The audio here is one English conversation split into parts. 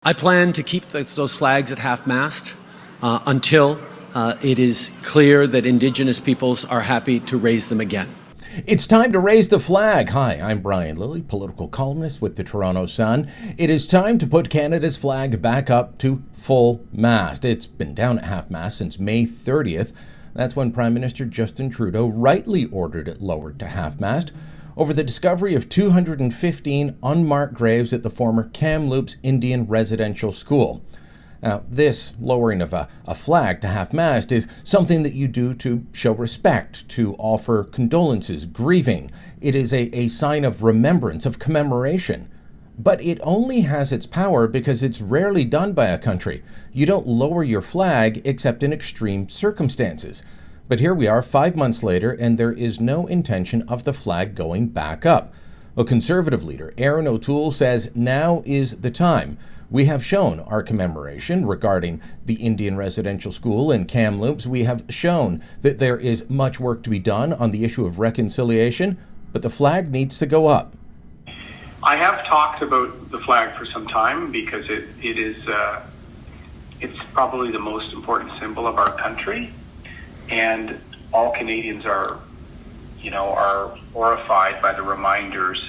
I plan to keep those flags at half-mast until it is clear that Indigenous peoples are happy to raise them again. It's time to raise the flag. Hi, I'm Brian Lilly, political columnist with the Toronto Sun. It is time to put Canada's flag back up to full mast. It's been down at half-mast since May 30th. That's when Prime Minister Justin Trudeau rightly ordered it lowered to half-mast over the discovery of 215 unmarked graves at the former Kamloops Indian Residential School. Now, this lowering of a flag to half-mast is something that you do to show respect, to offer condolences, grieving. It is a sign of remembrance, of commemoration. But it only has its power because it's rarely done by a country. You don't lower your flag except in extreme circumstances. But here we are 5 months later, and there is no intention of the flag going back up. A Conservative leader, Erin O'Toole, says now is the time. We have shown our commemoration regarding the Indian Residential School in Kamloops. We have shown that there is much work to be done on the issue of reconciliation, but the flag needs to go up. I have talked about the flag for some time because it's probably the most important symbol of our country. And all Canadians are horrified by the reminders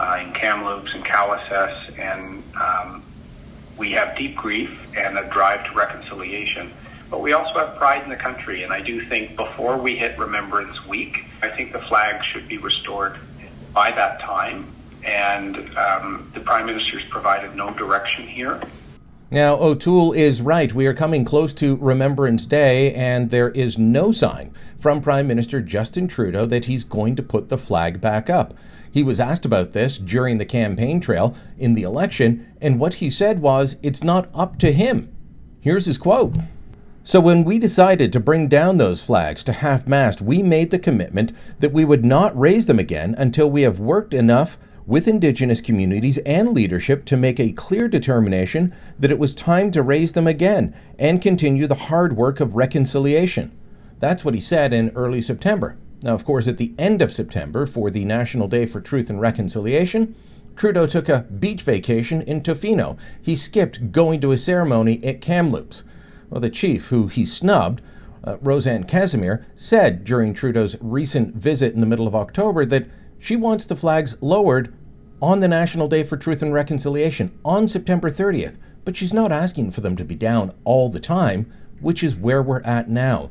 in Kamloops and Cowessess, and we have deep grief and a drive to reconciliation. But we also have pride in the country, and I do think before we hit Remembrance Week, I think the flag should be restored by that time. And the Prime Minister's provided no direction here. Now, O'Toole is right. We are coming close to Remembrance Day, and there is no sign from Prime Minister Justin Trudeau that he's going to put the flag back up. He was asked about this during the campaign trail in the election, and what he said was, it's not up to him. Here's his quote. So when we decided to bring down those flags to half-mast, we made the commitment that we would not raise them again until we have worked enough with Indigenous communities and leadership to make a clear determination that it was time to raise them again and continue the hard work of reconciliation. That's what he said in early September. Now, of course, at the end of September, for the National Day for Truth and Reconciliation, Trudeau took a beach vacation in Tofino. He skipped going to a ceremony at Kamloops. Well, the chief, who he snubbed, Roseanne Casimir, said during Trudeau's recent visit in the middle of October that she wants the flags lowered on the National Day for Truth and Reconciliation on September 30th, but she's not asking for them to be down all the time, which is where we're at now.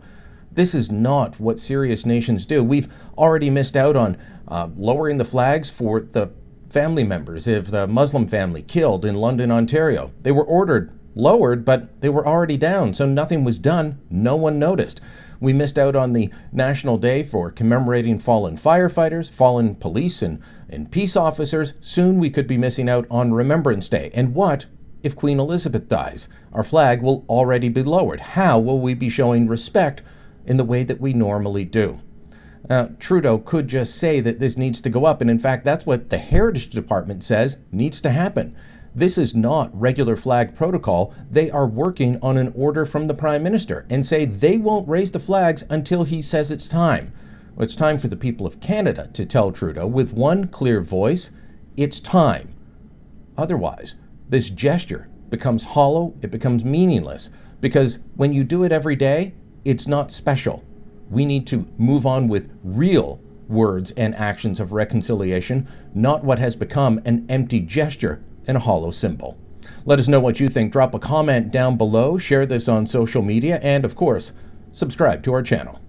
This is not what serious nations do. We've already missed out on lowering the flags for the family members of the Muslim family killed in London, Ontario. They were ordered lowered, but they were already down, so nothing was done. No one noticed. We missed out on the National Day for commemorating fallen firefighters, fallen police, and peace officers. Soon we could be missing out on Remembrance Day. And what if Queen Elizabeth dies? Our flag will already be lowered. How will we be showing respect in the way that we normally do? Trudeau could just say that this needs to go up, and in fact, that's what the Heritage Department says needs to happen. This is not regular flag protocol. They are working on an order from the Prime Minister and say they won't raise the flags until he says it's time. Well, it's time for the people of Canada to tell Trudeau with one clear voice, it's time. Otherwise, this gesture becomes hollow, it becomes meaningless, because when you do it every day, it's not special. We need to move on with real words and actions of reconciliation, not what has become an empty gesture and a hollow symbol. Let us know what you think. Drop a comment down below, share this on social media, and of course, subscribe to our channel.